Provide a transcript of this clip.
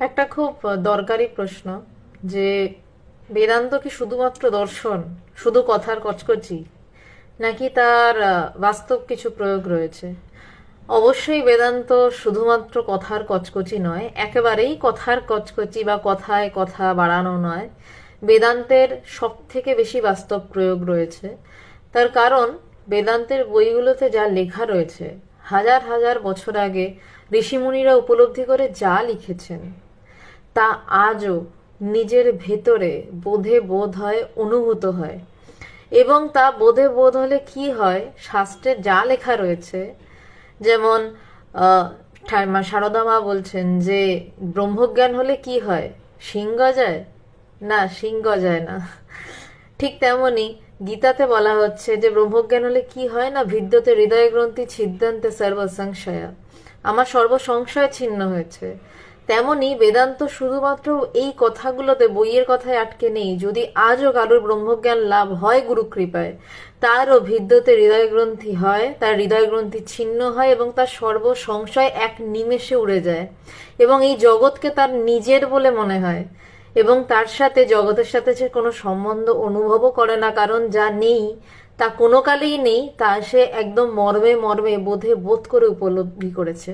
একটা খুব দরকারি প্রশ্ন যে বেদান্ত কি শুধুমাত্র দর্শন, শুধু কথার কচকচি, নাকি তার বাস্তব কিছু প্রয়োগ রয়েছে? অবশ্যই বেদান্ত শুধুমাত্র কথার কচকচি নয়, একেবারেই কথার কচকচি বা কথায় কথা বাড়ানো নয়। বেদান্তের সব থেকে বেশি বাস্তব প্রয়োগ রয়েছে। তার কারণ, বেদান্তের বইগুলোতে যা লেখা রয়েছে, হাজার হাজার বছর আগে ঋষিমুনিরা উপলব্ধি করে যা লিখেছেন, তা আজও নিজের ভেতরে বোধে বোধ হয়, অনুভূত হয়। এবং তা বোধে বোধ হলে কি হয়, শাস্ত্রে যা লেখা রয়েছে, যেমন সারদা মা বলছেন যে ব্রহ্মজ্ঞান হলে কি হয়, সিং গজায়? না, সিং গজায় না। ঠিক তেমনি গীতাতে বলা হচ্ছে যে ব্রহ্মজ্ঞান হলে কি হয় না, ভিদ্যতে হৃদয় গ্রন্থি ছিদ্যন্তে সর্ব সংশয়া, আমার সর্ব সংশয় ছিন্ন হয়েছে। তেমনি বেদান্ত শুধুমাত্র এই কথাগুলোতে, বইয়ের কথায় আটকে নেই। যদি আজও কারোর ব্রহ্মজ্ঞান লাভ হয় গুরু কৃপায়, তারও ভিদ্যতে হৃদয় গ্রন্থি হয়, তার হৃদয় গ্রন্থি ছিন্ন হয় এবং তার সর্ব সংশয় এক নিমেষে উড়ে যায় এবং এই জগৎকে তার নিজের বলে মনে হয় এবং তার সাথে, জগতের সাথে সে কোনো সম্বন্ধ অনুভবও করে না, কারণ যা নেই তা কোনো কালেই নেই, তা সে একদম মর্মে মর্মে বোধে বোধ করে উপলব্ধি করেছে।